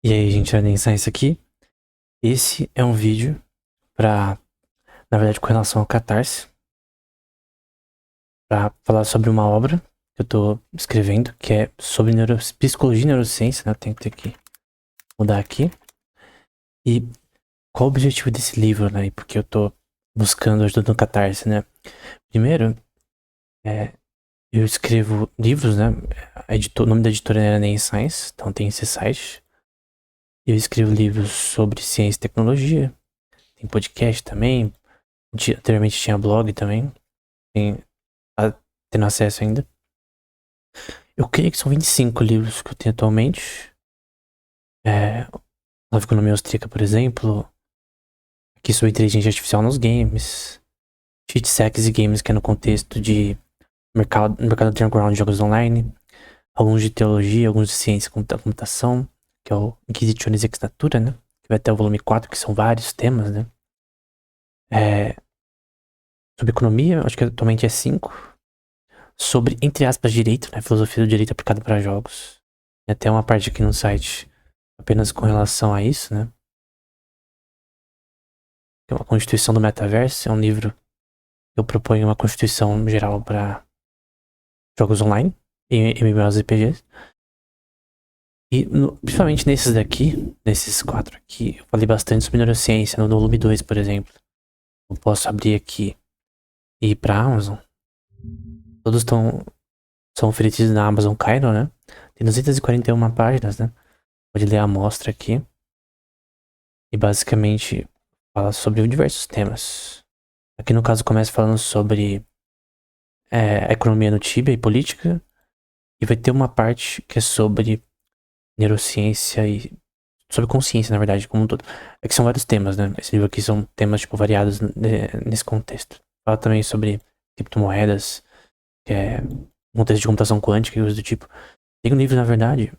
E aí, gente, vai lançar isso aqui. Esse é um vídeo pra, na verdade, com relação ao Catarse, pra falar sobre uma obra que eu tô escrevendo, que é sobre psicologia e neurociência, né? Eu tenho que ter que mudar aqui. E qual o objetivo desse livro, né? E por que eu tô buscando ajuda no Catarse, né? Primeiro, é, eu escrevo livros, né? O nome da editora era Nem Science, então tem esse site. Eu escrevo livros sobre ciência e tecnologia, tem podcast também. Anteriormente tinha blog também. Tem, tá tendo acesso ainda. Eu creio que são 25 livros que eu tenho atualmente. Nova Economia Austríaca, por exemplo. Aqui sobre inteligência artificial nos games. Cheat Hacks e Games, que é no contexto de mercado underground de jogos online. Alguns de teologia, alguns de ciência da computação, que é o Inquisitiones Ex Natura, né? Que vai até o volume 4, que são vários temas, né? Sobre economia, acho que atualmente é 5. Sobre, entre aspas, direito, né? Filosofia do direito aplicado para jogos. Tem até uma parte aqui no site apenas com relação a isso, né? Que é uma Constituição do Metaverso, é um livro que eu proponho uma Constituição geral para jogos online e MMORPGs. E principalmente nesses daqui, nesses 4 aqui, eu falei bastante sobre neurociência, no volume 2, por exemplo. Eu posso abrir aqui e ir pra Amazon. Todos são oferecidos na Amazon Kindle, né? Tem 241 páginas, né? Pode ler a amostra aqui. E basicamente fala sobre diversos temas. Aqui no caso começa falando sobre a economia no Tibia e política. E vai ter uma parte que é sobre neurociência e sobre consciência, na verdade, como um todo. É que são vários temas, né? Esse livro aqui são temas, tipo, variados nesse contexto. Fala também sobre criptomoedas, que é um contexto de computação quântica e coisas do tipo. Tem um livro, na verdade,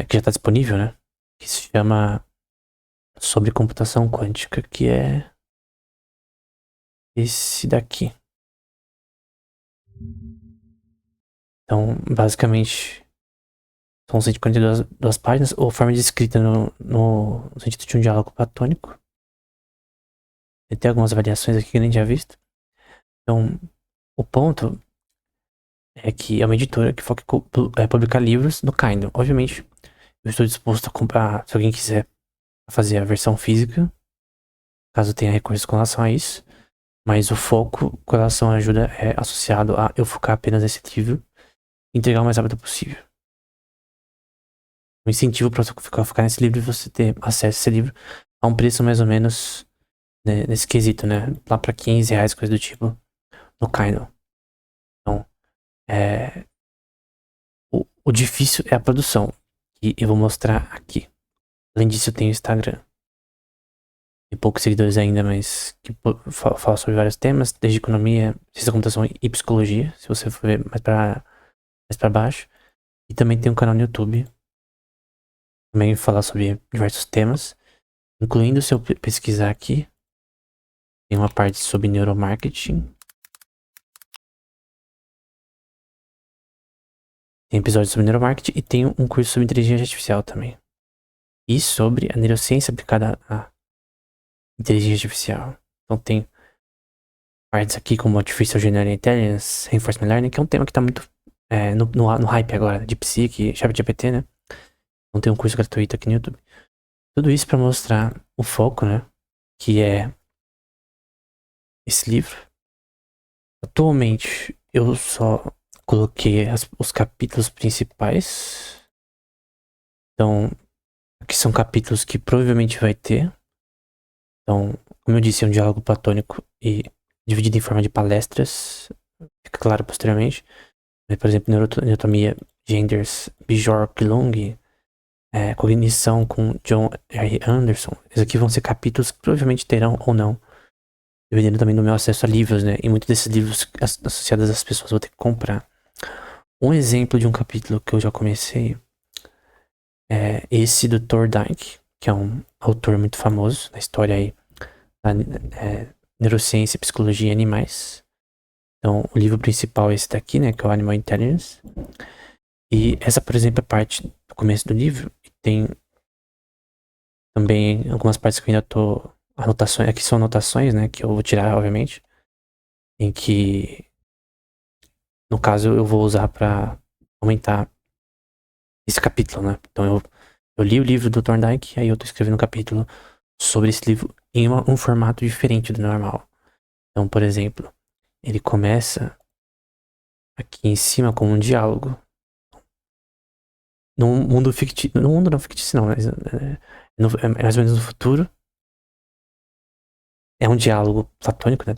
que já está disponível, né? Que se chama Sobre Computação Quântica, que é esse daqui. Então, basicamente, são 142 páginas, ou forma de escrita no sentido de um diálogo platônico. E tem algumas variações aqui que eu nem tinha visto. Então, o ponto é que é uma editora que foca em publicar livros no Kindle. Obviamente, eu estou disposto a comprar, se alguém quiser fazer a versão física, caso tenha recursos com relação a isso. Mas o foco com relação à ajuda é associado a eu focar apenas nesse livro e entregar o mais rápido possível. O incentivo para você focar nesse livro é você ter acesso a esse livro a um preço mais ou menos, né, nesse quesito, né? Lá pra R$ 15, coisa do tipo, no Kindle. Então, o difícil é a produção, que eu vou mostrar aqui. Além disso, eu tenho o Instagram. Tem poucos seguidores ainda, mas que fala sobre vários temas, desde economia, ciência da computação e psicologia, se você for ver mais pra baixo. E também tem um canal no YouTube, também falar sobre diversos temas, incluindo se eu pesquisar aqui, tem uma parte sobre neuromarketing, tem episódios sobre neuromarketing e tem um curso sobre inteligência artificial também. E sobre a neurociência aplicada à inteligência artificial. Então tem partes aqui como Artificial General Intelligence, Reinforcement Learning, que é um tema que tá muito no hype agora, de Psique, ChatGPT, né? Então tem um curso gratuito aqui no YouTube. Tudo isso para mostrar o foco, né? Que é esse livro. Atualmente eu só coloquei os capítulos principais. Então, aqui são capítulos que provavelmente vai ter. Então, como eu disse, é um diálogo platônico e dividido em forma de palestras. Fica claro posteriormente. Por exemplo, neurotomia, genders, Bjork Lung, cognição com John R. Anderson. Esses aqui vão ser capítulos que provavelmente terão ou não, dependendo também do meu acesso a livros, né? E muitos desses livros associados às pessoas vão ter que comprar. Um exemplo de um capítulo que eu já comecei é esse do Thorndike, que é um autor muito famoso na história aí da neurociência, psicologia e animais. Então, o livro principal é esse daqui, né, que é o Animal Intelligence. E essa, por exemplo, é parte do começo do livro. E tem Também algumas partes que eu ainda tô... Anotações, aqui são anotações, né? Que eu vou tirar, obviamente. Em que, no caso, eu vou usar pra aumentar esse capítulo, né? Então eu li o livro do Thorndike, aí eu tô escrevendo um capítulo sobre esse livro em um formato diferente do normal. Então, por exemplo, ele começa aqui em cima com um diálogo. Num mundo fictício. Num mundo não fictício, não, mas é mais ou menos no futuro. É um diálogo platônico, né?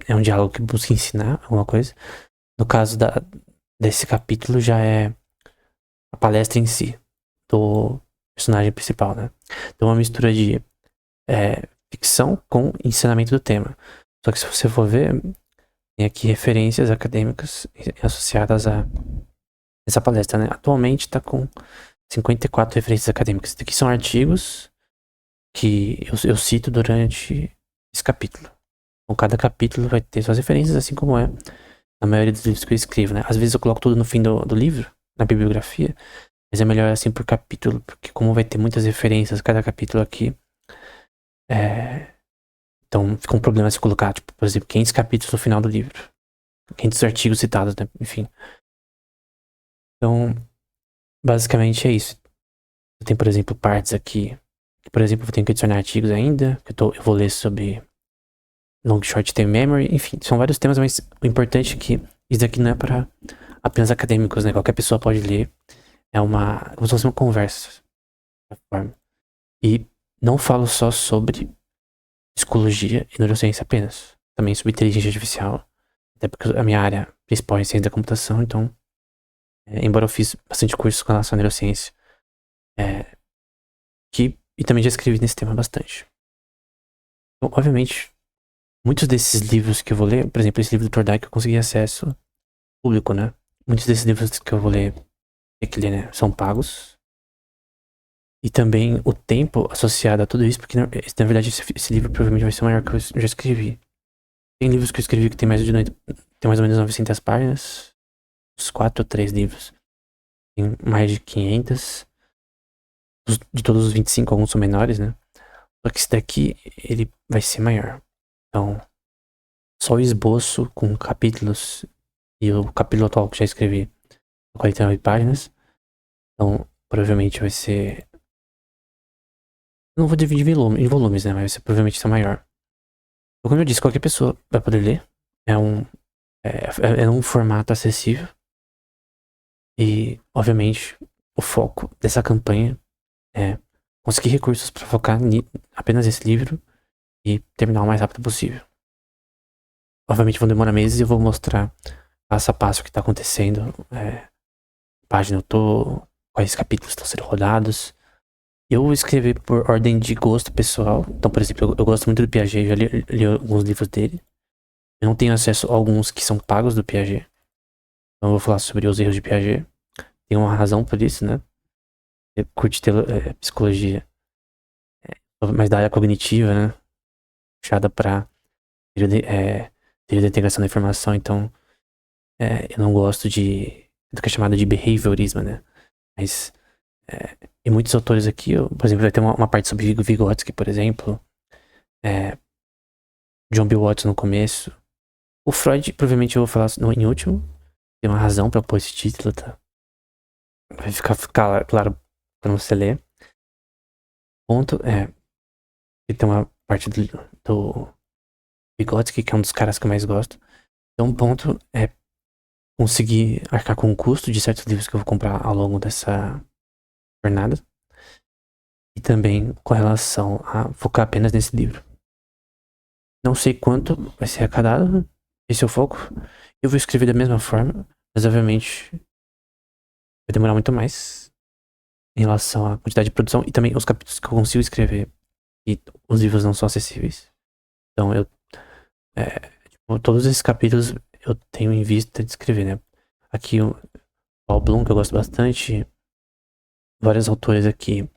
É um diálogo que busca ensinar alguma coisa. No caso desse capítulo, já é a palestra em si, do personagem principal, né? Então, é uma mistura de ficção com ensinamento do tema. Só que se você for ver, tem aqui referências acadêmicas associadas a essa palestra, né? Atualmente está com 54 referências acadêmicas. Aqui são artigos que eu cito durante esse capítulo. Então, cada capítulo vai ter suas referências, assim como é na maioria dos livros que eu escrevo, né? Às vezes eu coloco tudo no fim do livro, na bibliografia, mas é melhor assim por capítulo, porque como vai ter muitas referências cada capítulo aqui, então fica um problema se colocar, tipo, por exemplo, 500 capítulos no final do livro. 500 artigos citados, né? Enfim. Então, basicamente é isso. Tem, por exemplo, partes aqui que, por exemplo, eu tenho que adicionar artigos ainda, que eu vou ler sobre long short term memory, enfim, são vários temas, mas o importante é que isso daqui não é para apenas acadêmicos, né? Qualquer pessoa pode ler. É como se fosse uma conversa. E não falo só sobre psicologia e neurociência apenas. Também sobre inteligência artificial. Até porque a minha área principal é ciência da computação, então, embora eu fiz bastante curso com relação à neurociência, e também já escrevi nesse tema bastante. Então, obviamente, muitos desses livros que eu vou ler, por exemplo, esse livro do Thorndike eu consegui acesso público, né? Muitos desses livros que eu vou ler, né, são pagos. E também o tempo associado a tudo isso, porque na verdade esse livro provavelmente vai ser o maior que eu já escrevi. Tem livros que eu escrevi que tem tem mais ou menos 900 páginas, uns 4 ou 3 livros. Tem mais de 500. De todos os 25, alguns são menores, né? Só que esse daqui, ele vai ser maior. Então, só o esboço com capítulos e o capítulo atual que eu já escrevi, 49 páginas. Então, provavelmente vai ser... Não vou dividir em volumes, né? Mas vai ser provavelmente ser maior. Então, como eu disse, qualquer pessoa vai poder ler. É um formato acessível. E, obviamente, o foco dessa campanha é conseguir recursos para focar apenas nesse livro e terminar o mais rápido possível. Obviamente vão demorar meses e eu vou mostrar passo a passo o que tá acontecendo. Página eu tô, quais capítulos estão sendo rodados. Eu vou escrever por ordem de gosto pessoal. Então, por exemplo, eu gosto muito do Piaget, já li alguns livros dele. Eu não tenho acesso a alguns que são pagos do Piaget. Então eu vou falar sobre os erros de Piaget. Tem uma razão por isso, né? Eu curto psicologia, mais da área cognitiva, né? Puxada pra teoria da integração da informação. Então, eu não gosto do que é chamado de behaviorismo, né? Mas, e muitos autores aqui, por exemplo, vai ter uma parte sobre Vygotsky, por exemplo. John B. Watson no começo. O Freud, provavelmente eu vou falar em último. Tem uma razão pra pôr esse título, tá? Vai ficar claro quando você ler. Ponto que tem uma parte do Vygotsky, que é um dos caras que eu mais gosto. Então, um ponto é conseguir arcar com o custo de certos livros que eu vou comprar ao longo dessa jornada. E também com relação a focar apenas nesse livro. Não sei quanto vai ser arrecadado, esse é o foco. Eu vou escrever da mesma forma, mas obviamente vai demorar muito mais em relação à quantidade de produção e também os capítulos que eu consigo escrever e os livros não são acessíveis. Então tipo, todos esses capítulos eu tenho em vista de escrever, né? Aqui o Paul Bloom, que eu gosto bastante, vários autores aqui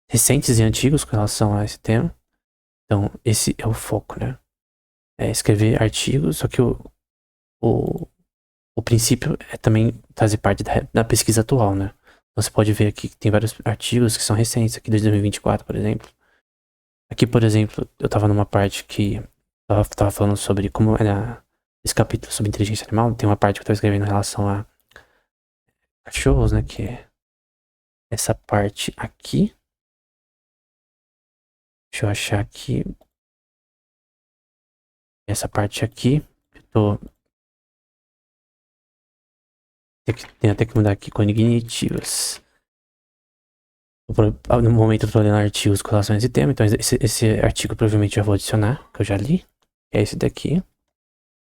recentes e antigos com relação a esse tema. Então, esse é o foco, né? É escrever artigos, só que o princípio é também fazer parte da pesquisa atual, né? Você pode ver aqui que tem vários artigos que são recentes, aqui de 2024, por exemplo. Aqui, por exemplo, eu tava numa parte que tava falando sobre como era esse capítulo sobre inteligência animal. Tem uma parte que eu tava escrevendo em relação a cachorros, né? Que é essa parte aqui. Deixa eu achar aqui. Essa parte aqui. Tem até que mudar aqui cognitivas. No momento eu tô lendo artigos com relação a esse tema, então esse artigo provavelmente eu vou adicionar, que eu já li. É esse daqui.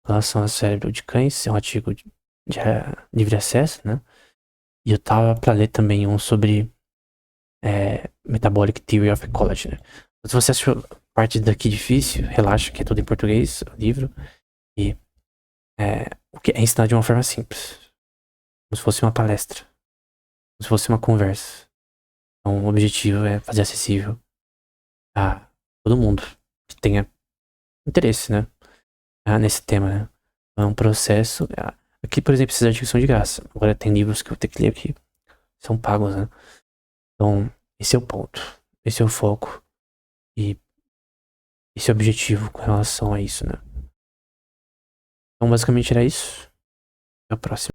Com relação ao cérebro de cães, é um artigo de livre acesso, né? E eu tava pra ler também um sobre Metabolic Theory of Ecology, né? Se você achou parte daqui difícil, relaxa, que é tudo em português, o livro. E o que é ensinar de uma forma simples. Como se fosse uma palestra. Como se fosse uma conversa. Então o objetivo é fazer acessível a todo mundo que tenha interesse, né? Nesse tema, né? É um processo. Aqui, por exemplo, esses artigos são de graça. Agora tem livros que eu tenho que ler aqui. São pagos, né? Então, esse é o ponto. Esse é o foco. E esse é o objetivo com relação a isso, né? Então, basicamente era isso. Até a próxima.